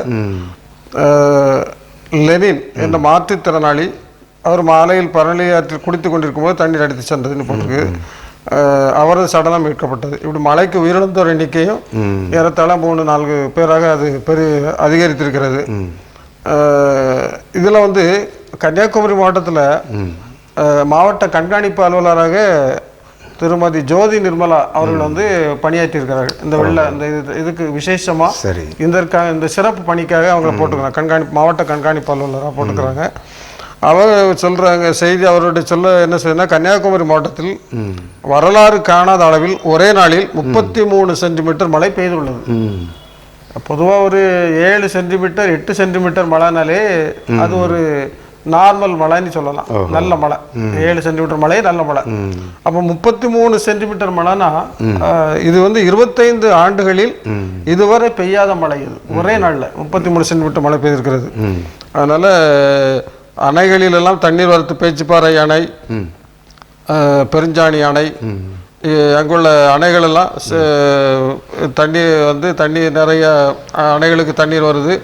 லெனின் என்ற மாற்றுத்திறனாளி அவர் மாலையில் பரளி ஆற்றில் குடித்து கொண்டிருக்கும் போது தண்ணீர் அடித்து சென்றதுன்னு போட்டிருக்கு. அவரது சடலம் மீட்கப்பட்டது. இப்படி மழைக்கு உயிரிழந்தோர் எண்ணிக்கையும் ஏறத்தாழ 3-4 பேராக அது அதிகரித்திருக்கிறது. இதில் கன்னியாகுமரி மாவட்டத்தில் மாவட்ட கண்காணிப்பு அலுவலராக திருமதி ஜோதி நிர்மலா அவர்கள் பணியாற்றியிருக்கிறார்கள். இந்த இதுக்கு விசேஷமாக இந்த சிறப்பு பணிக்காக அவங்கள போட்டுக்கிறாங்க. மாவட்ட கண்காணிப்பு அலுவலராக போட்டுக்கிறாங்க. அவர் சொல்கிறாங்க செய்தி, அவருடைய என்ன செய்யணும்னா, கன்னியாகுமரி மாவட்டத்தில் வரலாறு காணாத அளவில் ஒரே நாளில் 33 சென்டிமீட்டர் மழை பெய்துள்ளது. பொதுவாக ஒரு 7 சென்டிமீட்டர் 8 சென்டிமீட்டர் மழைனாலே அது ஒரு நார்மல் மழைன்னு சொல்லலாம். நல்ல மழை 7 சென்டிமீட்டர் மழை நல்ல மழை. அப்போ 33 சென்டிமீட்டர் மழைனா இது 25 ஆண்டுகளில் இதுவரை பெய்யாத மழை. இது ஒரே நாளில் 33 சென்டிமீட்டர் மழை பெய்திருக்கிறது. அதனால அணைகளிலெல்லாம் தண்ணீர் வரத்து பேச்சுப்பாறை அணை, பெருஞ்சாணி அணை, அங்குள்ள அணைகளெல்லாம் தண்ணீர் நிறைய அணைகளுக்கு தண்ணீர் வருது.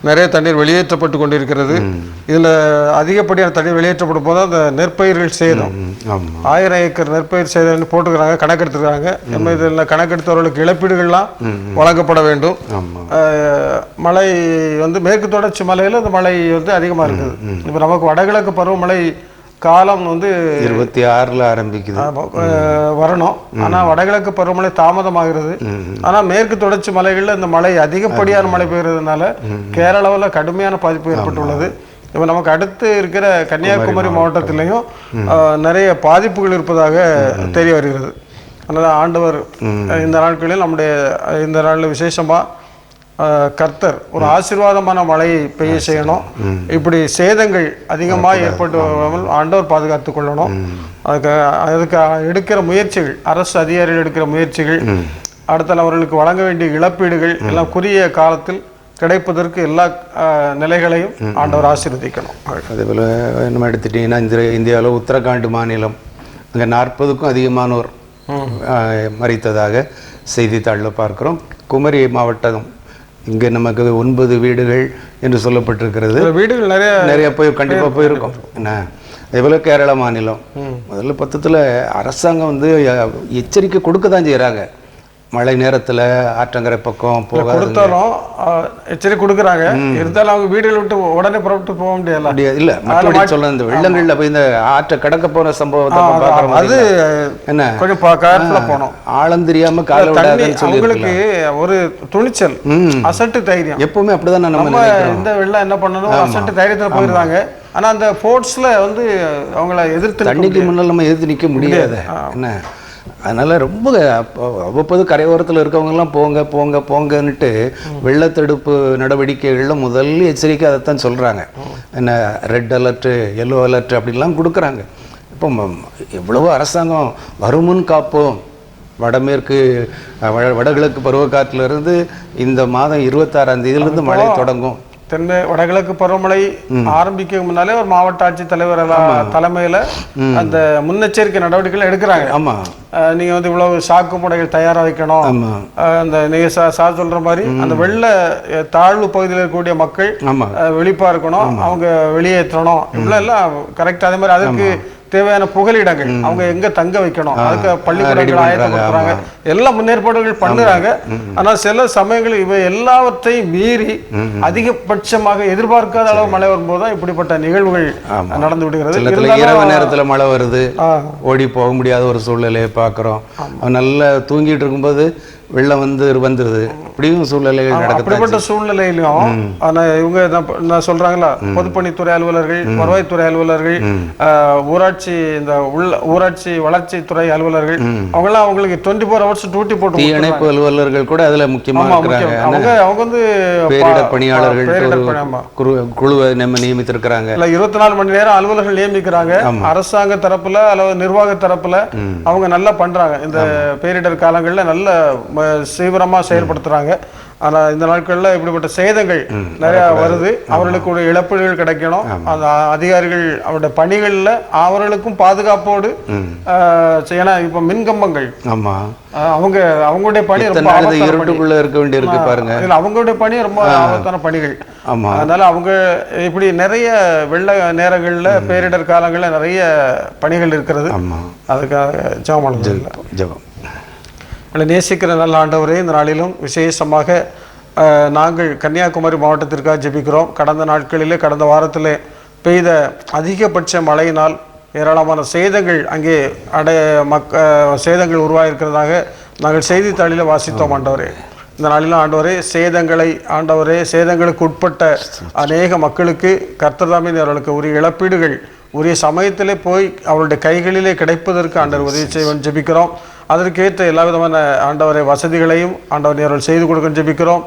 நிறைய தண்ணீர் வெளியேற்றப்பட்டு கொண்டிருக்கிறது. இதில் அதிகப்படியான தண்ணீர் வெளியேற்றப்படும் போது அந்த நெற்பயிர்கள் சேதம் 1000 ஏக்கர் நெற்பயிர் சேதம்னு போட்டுக்கிறாங்க, கணக்கெடுத்துருக்காங்க. நம்ம இதில் கணக்கெடுத்தவர்களுக்கு இழப்பீடுகள்லாம் வழங்கப்பட வேண்டும். மழை மேற்கு தொடர்ச்சி மலையில் அந்த மழை அதிகமாக இருக்குது. இப்போ நமக்கு வடகிழக்கு பருவமழை காலம் 26 ஆரம்பிக்குது வரணும். ஆனால் வடகிழக்கு பருவமழை தாமதமாகிறது. ஆனால் மேற்கு தொடர்ச்சி மலைகளில் இந்த மழை அதிகப்படியான மழை பெய்கிறதுனால கேரளாவில் கடுமையான பாதிப்பு ஏற்பட்டுள்ளது. இப்போ நமக்கு அடுத்து இருக்கிற கன்னியாகுமரி மாவட்டத்திலையும் நிறைய பாதிப்புகள் இருப்பதாக தெரிய வருகிறது. அதனால் ஆண்டவர் இந்த நாட்களில் இந்த நாளில் விசேஷமாக கர்த்தர் ஒரு ஆசீர்வாதமான மழையை பெய்ய செய்யணும். இப்படி சேதங்கள் அதிகமாக ஏற்பட்டு ஆண்டவர் பாதுகாத்து கொள்ளணும். அதுக்கு எடுக்கிற முயற்சிகள், அரசு அதிகாரிகள் எடுக்கிற முயற்சிகள், அடுத்த அவர்களுக்கு வழங்க வேண்டிய இழப்பீடுகள் எல்லாம் குறுகிய காலத்தில் கிடைப்பதற்கு எல்லா நிலைகளையும் ஆண்டவர் ஆசீர்வதிக்கணும். அதேபோல் நம்ம எடுத்துட்டிங்கன்னா இந்தியாவில் உத்தரகாண்ட் மாநிலம் அங்கே 40க்கும் அதிகமானோர் மறித்ததாக செய்தித்தாளில் பார்க்குறோம். குமரி மாவட்டம் இங்கே நமக்கு 9 வீடுகள் என்று சொல்லப்பட்டிருக்கிறது. வீடுகள் நிறைய கண்டிப்பாக போயிருக்கோம். என்ன அதேபோல் கேரள மாநிலம் முதல்ல பத்தத்தில் அரசாங்கம் வந்து எச்சரிக்கை கொடுக்க தான் செய்கிறாங்க. மழை நேரத்தில் ஆற்றங்கரை பக்கம் கொடுத்தாலும் எச்சரிக்கை கொடுக்குறாங்க. இருந்தாலும் அவங்க வீடுகளை விட்டு உடனே புறப்பட்டு போக முடியாது. இல்லை மற்றபடி சொல்ல இந்த வெள்ளங்களில் போய் இந்த ஆற்றை கடக்க போன சம்பவத்தை பார்க்குறோம். அது என்ன கொஞ்சம் போனோம் ஆழம் தெரியாமல் கால விடாதுன்னு சொல்லி உங்களுக்கு ஒரு துணிச்சல், அசட்டு தைரியம் எப்பவுமே அப்படிதான். நம்ம இந்த வெள்ளம் என்ன பண்ணணும் அசட்டு தைரியத்தில் போயிடுறாங்க. ஆனால் அந்த ஃபோர்ட்ஸில் வந்து அவங்கள எதிர்த்து தண்ணிக்கு முன்னால் நம்ம எதிர்த்து நிற்க முடியாது என்ன. அதனால் ரொம்ப அவ்வப்போது கரையோரத்தில் இருக்கவங்கெல்லாம் போங்க போங்க போங்கன்னுட்டு வெள்ளத்தடுப்பு நடவடிக்கைகளில் முதல் எச்சரிக்கை அதைத்தான் சொல்கிறாங்க. என்ன ரெட் அலர்ட்டு, எல்லோ அலர்ட் அப்படிலாம் கொடுக்குறாங்க. இப்போ எவ்வளவோ அரசாங்கம் வருமுன் காப்போம், வடமேற்கு வடகிழக்கு பருவக்காற்றிலிருந்து இந்த மாதம் 26ஆம் தேதியிலிருந்து மழை தொடங்கும். வடகிழக்கு பருவமழை ஆரம்பிக்க முன்னாலே ஒரு மாவட்ட ஆட்சித்தலைவர் தலைமையில அந்த முன்னெச்சரிக்கை நடவடிக்கைகள் எடுக்கிறாங்க. ஆமா, நீங்க வந்து இவ்வளவு சாக்கு முறைகள் தயாரா வைக்கணும். அந்த நீங்க சார் சொல்ற மாதிரி அந்த வெள்ள தாழ்வு பகுதியில் இருக்கக்கூடிய மக்கள் விழிப்பா இருக்கணும், அவங்க வெளியேற்றணும், இவ்வளவு எல்லாம் கரெக்ட். அதே மாதிரி அதுக்கு தேவையான புகலிடங்கள் அவங்க எங்க தங்க வைக்கணும், அதுக்கு பள்ளிக்கூடங்கள் ஆயத்தப்படுத்துறாங்க, எல்லா முன்னேற்பாடுகள் பண்ணுறாங்க. ஆனால் சில சமயங்கள் இவை எல்லாவற்றையும் மீறி அதிகபட்சமாக எதிர்பார்க்காத அளவு மழை வரும்போது தான் இப்படிப்பட்ட நிகழ்வுகள் நடந்து விடுகிறது. இரவு நேரத்தில் மழை வருது, ஓடி போக முடியாத ஒரு சூழ்நிலையை பார்க்குறோம். நல்லா தூங்கிட்டு இருக்கும்போது வெள்ளம் வந்துருது. இப்படியும் சூழ்நிலைகள் நடக்குது. அப்படிப்பட்ட சூழ்நிலையிலும் ஆனால் இவங்க நான் சொல்றாங்களா, பொதுப்பணித்துறை அலுவலர்கள், வருவாய்த்துறை அலுவலர்கள், ஊராட்சி வளர்ச்சித்துறை அலுவலர்கள் அவங்கெல்லாம் அவங்களுக்கு 24 hours டியூட்டி போட்டு, தீயணைப்பு அலுவலர்கள் கூட அதுல முக்கியமாக அவங்க வந்து பேரிடர் பணியாளர்கள் குழுவை நியமித்திருக்கிறாங்க. 24 மணி நேரம் அலுவலர்கள் நியமிக்கிறாங்க. அரசாங்க தரப்புல அல்லது நிர்வாக தரப்புல அவங்க நல்லா பண்றாங்க. இந்த பேரிடர் காலங்கள்ல நல்ல தீவிரமா செயல்படுத்துறாங்க. ஆனால் இந்த நாட்களில் இப்படிப்பட்ட சேதங்கள் நிறைய வருது. அவர்களுக்கு ஒரு இழப்பீடுகள் கிடைக்கணும். அந்த அதிகாரிகள் அவருடைய பணிகளில் அவர்களுக்கும் பாதுகாப்போடு, ஏன்னா இப்போ மின்கம்பங்கள் அவங்களுடைய பணி ரொம்ப இருட்டுக்குள்ள இருக்க வேண்டியிருக்கு பாருங்க. அவங்களுடைய பணி ரொம்ப ஆபத்தான பணிகள். அதனால அவங்க இப்படி நிறைய வெள்ள நேரங்களில் பேரிடர் காலங்களில் நிறைய பணிகள் இருக்கிறது. அதுக்காக ஜெபம் நேசிக்கிற நல்ல ஆண்டவரே, இந்த நாளிலும் விசேஷமாக நாங்கள் கன்னியாகுமரி மாவட்டத்திற்காக ஜெபிக்கிறோம். கடந்த நாட்களிலே, கடந்த வாரத்திலே பெய்த அதிகபட்ச மழையினால் ஏராளமான சேதங்கள் அங்கே சேதங்கள் உருவாகிருக்கிறதாக நாங்கள் செய்தித்தாளில் வாசித்தோம். ஆண்டவரே, இந்த நாளிலும் ஆண்டவரே சேதங்களுக்கு உட்பட்ட அநேக மக்களுக்கு கர்த்தர்தாமே அவர்களுக்கு உரிய இழப்பீடுகள் உரிய சமயத்திலே போய் அவருடைய கைகளிலே கிடைப்பதற்கு ஆண்டவர் உதவி செய்வோம் ஜெபிக்கிறோம். அதற்கேற்ற எல்லா விதமான ஆண்டவரை வசதிகளையும் ஆண்டவர் அவர்கள் செய்து கொடுக்க ஜெபிக்கிறோம்.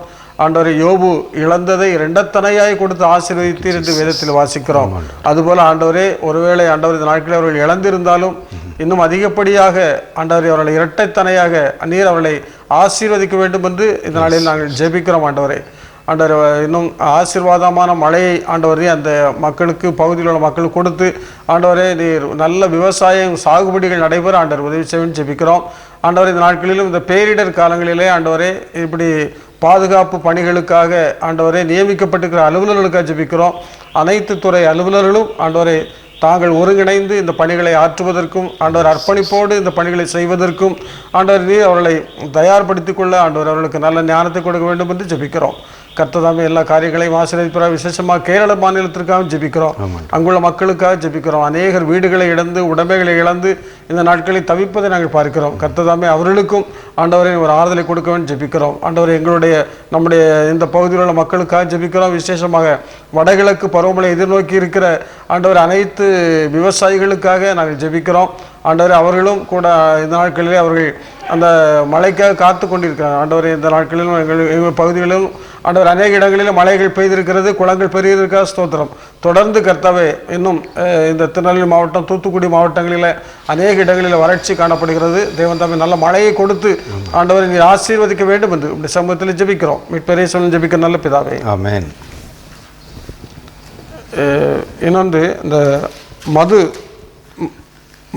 ஆண்டவரை யோபு இழந்ததை 2 தனையாய் கொடுத்து ஆசீர்வதித்தீர் என்று வேதத்தில் வாசிக்கிறோம். அதுபோல ஆண்டவரே, ஒருவேளை ஆண்டவர் இந்த நாட்களில் அவர்கள் இழந்திருந்தாலும் இன்னும் அதிகப்படியாக ஆண்டவரை அவர்களை 2 தனையாக நீர் அவர்களை ஆசீர்வதிக்க வேண்டும் என்று இந்த நாளில் நாங்கள் ஜெபிக்கிறோம். ஆண்டவர் இன்னும் ஆசீர்வாதமான மழையை ஆண்டவரே அந்த மக்களுக்கு, பகுதியில் உள்ள மக்களுக்கு கொடுத்து ஆண்டவரே நீர் நல்ல விவசாயம் சாகுபடிகள் நடைபெற ஆண்டவர் உதவி செய்ய ஜெபிக்கிறோம். ஆண்டவரே, இந்த நாட்களிலும் இந்த பேரிடர் காலங்களிலே ஆண்டவரே இப்படி பாதுகாப்பு பணிகளுக்காக ஆண்டவரே நியமிக்கப்பட்டிருக்கிற அலுவலர்களுக்காக ஜெபிக்கிறோம். அனைத்து துறை அலுவலர்களும் ஆண்டவரை தாங்கள் ஒருங்கிணைந்து இந்த பணிகளை ஆற்றுவதற்கும் ஆண்டவர் அர்ப்பணிப்போடு இந்த பணிகளை செய்வதற்கும் ஆண்டவர் நீர் அவர்களை தயார்படுத்திக் கொள்ள ஆண்டவர் அவர்களுக்கு நல்ல ஞானத்தை கொடுக்க வேண்டும் என்று ஜெபிக்கிறோம். கர்த்ததாமே எல்லா காரியங்களையும் ஆசீர்வதிப்பார். விசேஷமாக கேரள மாநிலத்திற்காக ஜெபிக்கிறோம். அங்குள்ள மக்களுக்காக ஜெபிக்கிறோம். அநேகர் வீடுகளை இழந்து, உடைமைகளை இழந்து இந்த நாட்களில் தவிப்பதை நாங்கள் பார்க்கிறோம். கர்த்ததாமே அவர்களுக்கும் ஆண்டவரை ஒரு ஆறுதலை கொடுக்க வேண்டும் ஜெபிக்கிறோம். ஆண்டவரை நம்முடைய இந்த பகுதியில் உள்ள மக்களுக்காக ஜெபிக்கிறோம். விசேஷமாக வடகிழக்கு பருவமழை எதிர்நோக்கி இருக்கிற ஆண்டவர் அனைத்து விவசாயிகளுக்காக நாங்கள் ஜெபிக்கிறோம். ஆண்டவரை அவர்களும் கூட இந்த நாட்களிலே அவர்கள் அந்த மழைக்காக காத்து கொண்டிருக்கிறார். ஆண்டவரை இந்த நாட்களிலும் எங்கள் பகுதிகளிலும் ஆண்டவர் அநேக இடங்களிலும் மழைகள் பெய்திருக்கிறது, குளங்கள் பெருகியிருக்கா ஸ்தோத்திரம். தொடர்ந்து கர்த்தாவே இன்னும் இந்த திருநெல்வேலி மாவட்டம், தூத்துக்குடி மாவட்டங்களில் அநேக இடங்களில் வறட்சி காணப்படுகிறது. தேவன் தாமே நல்ல மழையை கொடுத்து ஆண்டவரை நீ ஆசீர்வதிக்க வேண்டும் என்று இந்த சமூகத்தில் ஜெபிக்கிறோம். மீட்பரே சொல்லி ஜெபிக்கிற நல்ல பிதாவே, ஆமென். இன்னொன்று, இந்த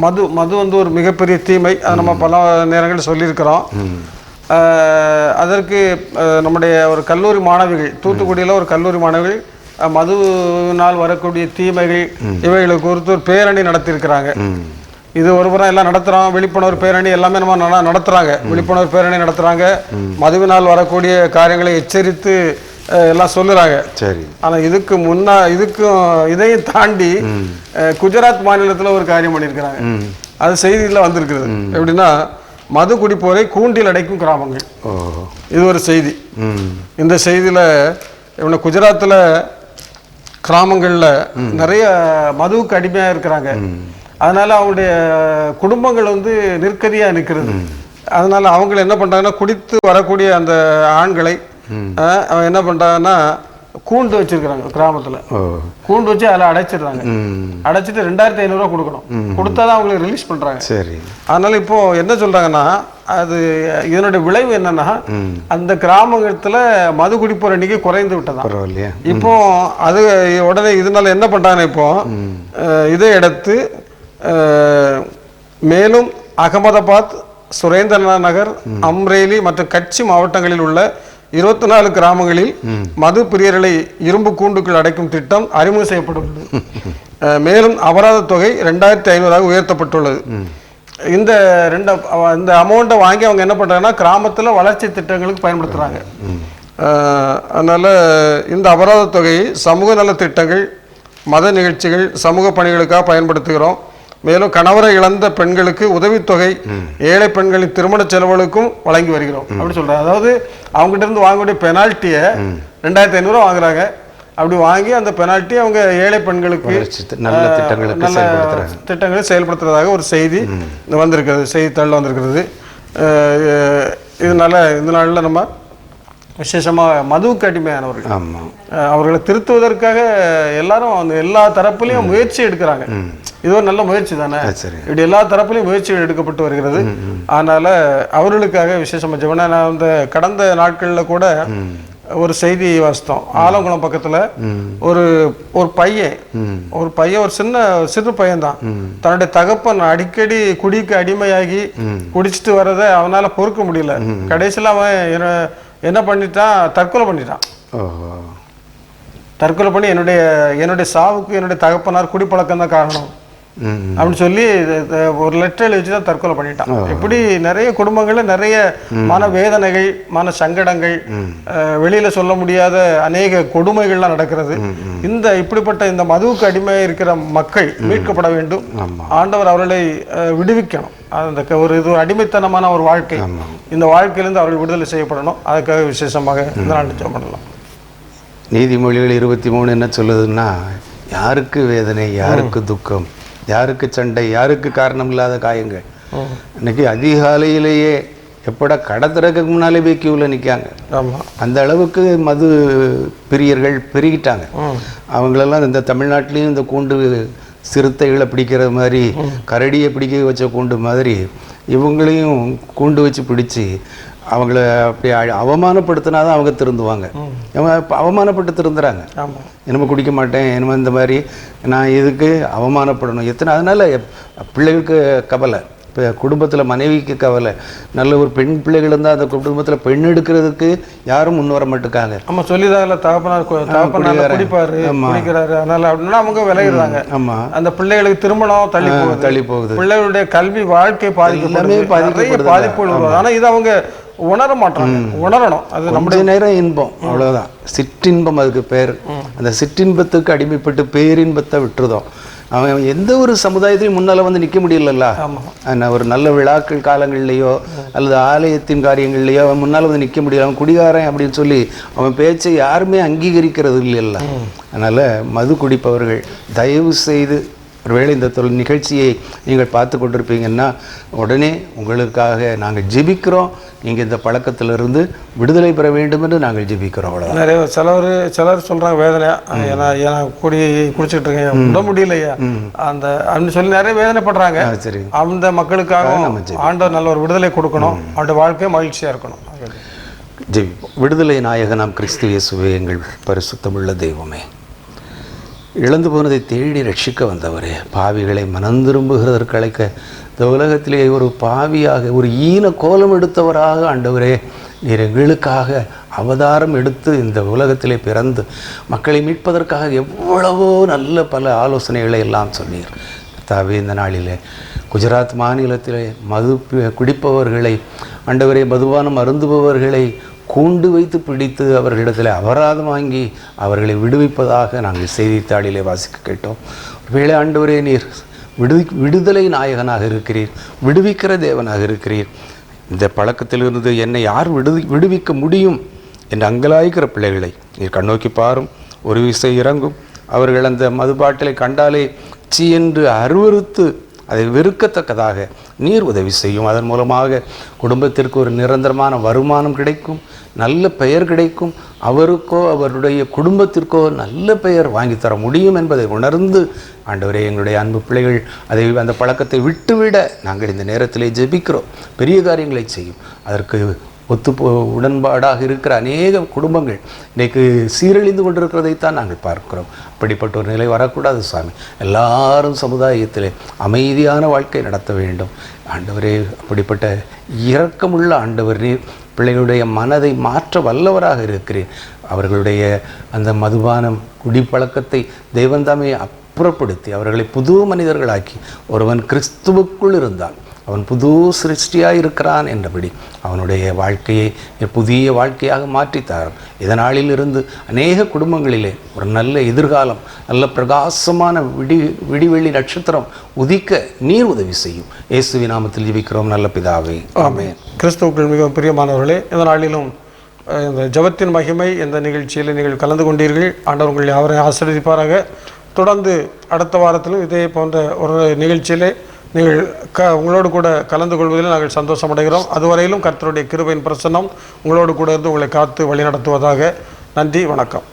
மது வந்து ஒரு மிகப்பெரிய தீமை. அதை நம்ம பல நேரங்களில் சொல்லியிருக்கிறோம். அதற்கு நம்முடைய ஒரு கல்லூரி மாணவிகள், தூத்துக்குடியில் ஒரு கல்லூரி மாணவிகள் மதுவினால் வரக்கூடிய தீமைகள் இவைகளை குறித்து ஒரு பேரணி நடத்தியிருக்கிறாங்க. இது ஒரு புறம் எல்லாம் நடத்துகிறோம், விழிப்புணர்வு பேரணி எல்லாமே நம்ம நடத்துகிறாங்க, விழிப்புணர்வு பேரணி நடத்துகிறாங்க, மதுவினால் வரக்கூடிய காரியங்களை எச்சரித்து எல்லாம் சொல்லுறாங்க. சரி. ஆனால் இதுக்கும் இதையும் தாண்டி குஜராத் மாநிலத்தில் ஒரு காரியம் பண்ணியிருக்கிறாங்க. அது செய்தியில் வந்திருக்கிறது. எப்படின்னா, மது குடிப்போரை கூண்டில் அடைக்கும் கிராமங்கள். இது ஒரு செய்தி. இந்த செய்தியில் இவனை குஜராத்தில் கிராமங்களில் நிறைய மதுவுக்கு அடிமையாக இருக்கிறாங்க. அதனால அவங்களுடைய குடும்பங்கள் வந்து நிற்கதியாக நிற்கிறது. அதனால அவங்க என்ன பண்ணுறாங்கன்னா, குடித்து வரக்கூடிய அந்த ஆண்களை அவன் என்ன பண்ணுறாங்கன்னா கூண்டு வச்சிருக்கிறாங்க. கிராமத்தில் கூண்டு வச்சு அதில் அடைச்சிடுறாங்க. அடைச்சிட்டு 2500 ரூபா கொடுக்கணும். கொடுத்தாதான் அவங்களுக்கு ரிலீஸ் பண்ணுறாங்க. சரி. அதனால இப்போ என்ன சொல்றாங்கன்னா, அது இதனுடைய விளைவு என்னன்னா, அந்த கிராமத்தில் மது குடிப்போர் எண்ணிக்கை குறைந்து விட்டதா. இப்போ அது உடனே இதனால என்ன பண்றாங்க, இப்போ இதை எடுத்து மேலும் அகமதாபாத், சுரேந்திர நகர், அம்ரேலி மற்றும் கட்சி மாவட்டங்களில் உள்ள 24 கிராமங்களில் மது பிரியர்களை இரும்பு கூண்டுக்குள் அடைக்கும் திட்டம் அறிமுகம் செய்யப்பட்டுள்ளது. மேலும் அபராத தொகை 2500 உயர்த்தப்பட்டுள்ளது. இந்த அமௌண்ட்டை வாங்கி அவங்க என்ன பண்றாங்கன்னா, கிராமத்தில் வளர்ச்சி திட்டங்களுக்கு பயன்படுத்துறாங்க. அதனால இந்த அபராத தொகையை சமூக நல திட்டங்கள், மத நிகழ்ச்சிகள், சமூக பணிகளுக்காக பயன்படுத்துகிறோம். மேலும் கணவரை இழந்த பெண்களுக்கு உதவித்தொகை, ஏழை பெண்களின் திருமண செலவுகளுக்கும் வழங்கி வருகிறோம் அப்படி சொல்றாங்க. அதாவது அவங்ககிட்ட இருந்து வாங்கக்கூடிய பெனால்ட்டியை 2500 ரூபா வாங்குறாங்க. அப்படி வாங்கி அந்த பெனால்ட்டி அவங்க ஏழை பெண்களுக்கு நல்ல திட்டங்களை செயல்படுத்துறதாக ஒரு செய்தி வந்திருக்கிறது, செய்தித்தாளில் வந்திருக்கிறது. இந்த நாளில் நம்ம விசேஷமாக மதுவுக்கு அடிமையானவர்கள் அவர்களை திருத்துவதற்காக எல்லாரும் எல்லா தரப்புலையும் முயற்சி எடுக்கிறாங்க. இது ஒரு நல்ல முயற்சி தானே. இப்படி எல்லா தரப்புலையும் முயற்சிகள் எடுக்கப்பட்டு வருகிறது. அதனால அவர்களுக்காக விசேஷமா ஜெபனா. நான் இந்த கடந்த நாட்களில் கூட ஒரு செய்தி வாசித்தோம். ஆலங்குளம் பக்கத்துல ஒரு பையன் ஒரு சிறு பையன் தான், தன்னுடைய தகப்பன் அடிக்கடி குடிக்கு அடிமையாகி குடிச்சிட்டு வர்றதை அவனால பொறுக்க முடியல. கடைசியில் அவன் என்ன பண்ணிட்டான், தற்கொலை பண்ணிட்டான். தற்கொலை பண்ணி என்னுடைய சாவுக்கு என்னுடைய தகப்பனார் குடிப்பழக்கம் தான் காரணம் அப்படின்னு சொல்லி ஒரு லெட்டர் எழுதி வச்சுதான் தற்கொலை பண்ணிட்டான். இப்படி நிறைய குடும்பங்கள்ல நிறைய மன வேதனைகள், மன சங்கடங்கள், வெளியில சொல்ல முடியாத அநேக கொடுமைகள்லாம் நடக்கிறது. இப்படிப்பட்ட இந்த மதுவுக்கு அடிமையாக இருக்கிற மக்கள் மீட்கப்பட வேண்டும். ஆண்டவர் அவர்களை விடுவிக்கணும். இது அடிமைத்தனமான ஒரு வாழ்க்கை, இந்த வாழ்க்கையிலிருந்து அவர்கள் விடுதலை செய்யப்படணும். அதுக்காக விசேஷமாக இந்த நாள் ஜெபம் பண்ணலாம். நீதிமொழிகள் 23 என்ன சொல்லுதுன்னா, யாருக்கு வேதனை, யாருக்கு துக்கம், யாருக்கு சண்டை, யாருக்கு காரணம் இல்லாத காயங்கள். இன்னைக்கு அதிகாலையிலேயே எப்படா கடை திறக்க முன்னாலே போய் கியூவில் நிற்காங்க. அந்த அளவுக்கு மது பிரியர்கள் பெருகிட்டாங்க. அவங்களெல்லாம் இந்த தமிழ்நாட்டிலையும் இந்த கூண்டு சிறுத்தைகளை பிடிக்கிற மாதிரி, கரடியை பிடிக்க வச்ச கூண்டு மாதிரி இவங்களையும் கூண்டு வச்சு பிடிச்சி அவங்கள அப்படி அவமானப்படுத்தினா தான் அவங்க திருந்துவாங்க. அவமானப்பட்டு திருந்துறாங்க. என்னமோ குடிக்க மாட்டேன், என்னமோ இந்த மாதிரி நான் இதுக்கு அவமானப்படணும் எத்தனை. அதனால பிள்ளைகளுக்கு கவலை, இப்போ குடும்பத்தில் மனைவிக்கு கவலை. நல்ல ஒரு பெண் பிள்ளைகள் இருந்தால் அந்த குடும்பத்தில் பெண் எடுக்கிறதுக்கு யாரும் முன் வர மாட்டுக்காங்க. நம்ம சொல்லிதாங்கல்ல, தகப்பனார் குடிப்பாரு, குடிக்கிறாரு, அதனால அப்படின்னா அவங்க விளையிடுறாங்க. ஆமாம், அந்த பிள்ளைகளுக்கு திருமணம் தள்ளி போகுது, பிள்ளைகளுடைய கல்வி வாழ்க்கை பாதிப்புகள். ஆனால் இது அவங்க உணர மாட்டாங்க. உணரணும். அது நம்முடைய நேரம் இன்பம், அவ்வளோதான். சிற்றின்பம் அதுக்கு பேர். அந்த சிற்றின்பத்துக்கு அடிமைப்பட்டு பேரின்பத்தை விட்டுருதோம். அவன் எந்த ஒரு சமுதாயத்திலையும் முன்னால் வந்து நிற்க முடியலல்ல. ஒரு நல்ல விழாக்கள் காலங்கள்லையோ அல்லது ஆலயத்தின் காரியங்கள்லையோ அவன் முன்னால் வந்து நிற்க முடியல. அவன் குடிகாரன் அப்படின்னு சொல்லி அவன் பேச்சை யாருமே அங்கீகரிக்கிறது இல்லைல்ல. அதனால் மது குடிப்பவர்கள் தயவு செய்து, ஒருவேளை இந்த நிகழ்ச்சியை நீங்கள் பார்த்து கொண்டிருப்பீங்கன்னா உடனே உங்களுக்காக நாங்கள் ஜெபிக்கிறோம். நீங்கள் இந்த பழக்கத்திலிருந்து விடுதலை பெற வேண்டும் என்று நாங்கள் ஜெபிக்கிறோம். அவ்வளோ. நிறைய சிலர் சொல்கிறாங்க வேதனையா, ஏன்னா குடிச்சிட்டு இருக்கேன், விட முடியலையா அந்த அப்படின்னு சொல்லி நிறைய வேதனைப்படுறாங்க. சரி, அந்த மக்களுக்காக ஆண்டவர் நல்ல ஒரு விடுதலை கொடுக்கணும். அவருடைய வாழ்க்கை மகிழ்ச்சியாக இருக்கணும். ஜெபிப்போம். விடுதலை நாயகனாம் கிறிஸ்து இயேசுவே, எங்கள் பரிசுத்தமுள்ள தெய்வமே, இழந்து போனதை தேடி ரட்சிக்க வந்தவரே, பாவிகளை மனந்திரும்புகிறதற்கு அழைக்க இந்த உலகத்திலே ஒரு பாவியாக, ஒரு ஈன கோலம் எடுத்தவராக ஆண்டவரே நீர் எங்களுக்காக அவதாரம் எடுத்து இந்த உலகத்திலே பிறந்து மக்களை மீட்பதற்காக எவ்வளவோ நல்ல பல ஆலோசனைகளை எல்லாம் சொன்னீர். கர்த்தாவே, இந்த நாளிலே குஜராத் மாநிலத்திலே மது குடிப்பவர்களை, ஆண்டவரே, மதுபானம் அருந்துபவர்களை கூண்டு வைத்து பிடித்து அவர்களிடத்தில் அபராதம் வாங்கி அவர்களை விடுவிப்பதாக நாங்கள் செய்தித்தாளிலே வாசிக்க கேட்டோம். ஒருவேளை ஆண்டவரே, நீர் விடுதலை நாயகனாக இருக்கிறீர், விடுவிக்கிற தேவனாக இருக்கிறீர். இந்த பழக்கத்திலிருந்து என்னை யார் விடுவிக்க முடியும் என்று அங்கலாய்க்கிற பிள்ளைகளை நீர் கண்ணோக்கி பாரும். ஒரு விசை இறங்கும். அவர்கள் அந்த மதுபாட்டிலை கண்டாலே சீ என்று அருவருத்து அதை வெறுக்கத்தக்கதாக நீர் உதவி செய்யும். அதன் மூலமாக குடும்பத்திற்கு ஒரு நிரந்தரமான வருமானம் கிடைக்கும், நல்ல பெயர் கிடைக்கும், அவருக்கோ அவருடைய குடும்பத்திற்கோ நல்ல பெயர் வாங்கித்தர முடியும் என்பதை உணர்ந்து, ஆண்டவரே, எங்களுடைய அன்பு பிள்ளைகள் அந்த பழக்கத்தை விட்டுவிட நாங்கள் இந்த நேரத்திலே ஜெபிக்கிறோம். பெரிய காரியங்களை செய்யும். அதற்கு உடன்பாடாக இருக்கிற அநேக குடும்பங்கள் இன்றைக்கு சீரழிந்து கொண்டிருக்கிறதைத்தான் நாங்கள் பார்க்கிறோம். அப்படிப்பட்ட ஒரு நிலை வரக்கூடாது சுவாமி. எல்லாரும் சமுதாயத்திலே அமைதியான வாழ்க்கை நடத்த வேண்டும். ஆண்டவரே, அப்படிப்பட்ட இரக்கமுள்ள ஆண்டவர் நீர் பிள்ளைகளுடைய மனதை மாற்ற வல்லவராக இருக்கிறேன். அவர்களுடைய அந்த மதுபானம் குடிப்பழக்கத்தை தெய்வம் தாமே அப்புறப்படுத்தி அவர்களை புது மனிதர்களாக்கி, ஒருவன் கிறிஸ்துவுக்குள் இருந்தான் அவன் புது சிருஷ்டியாக இருக்கிறான் என்றபடி அவனுடைய வாழ்க்கையை புதிய வாழ்க்கையாக மாற்றித்தாரும். இதனாலிலிருந்து அநேக குடும்பங்களிலே ஒரு நல்ல எதிர்காலம், நல்ல பிரகாசமான விடிவெள்ளி நட்சத்திரம் உதிக்க நீர் உதவி செய்யும். இயேசுவின் நாமத்தில் ஜெபிக்கிறோம் நல்ல பிதாவே, ஆமென். கிறிஸ்துவுக்குள் மிகவும் பிரியமானவர்களே, இந்த நாளிலும் இந்த ஜெபத்தின் மகிமை என்ற நிகழ்ச்சியில் நீங்கள் கலந்து கொண்டீர்கள். ஆண்டவர் உங்களை அவரை ஆசீர்வதிப்பாராக. தொடர்ந்து அடுத்த வாரத்திலும் இதே போன்ற ஒரு நிகழ்ச்சியிலே நீங்கள் உங்களோடு கூட கலந்து கொள்வதில் நாங்கள் சந்தோஷமடைகிறோம். அதுவரையிலும் கர்த்தருடைய கிருபையின் பிரசன்னம் உங்களோடு கூட இருந்து உங்களை காத்து வழி நடத்துவதாக. நன்றி, வணக்கம்.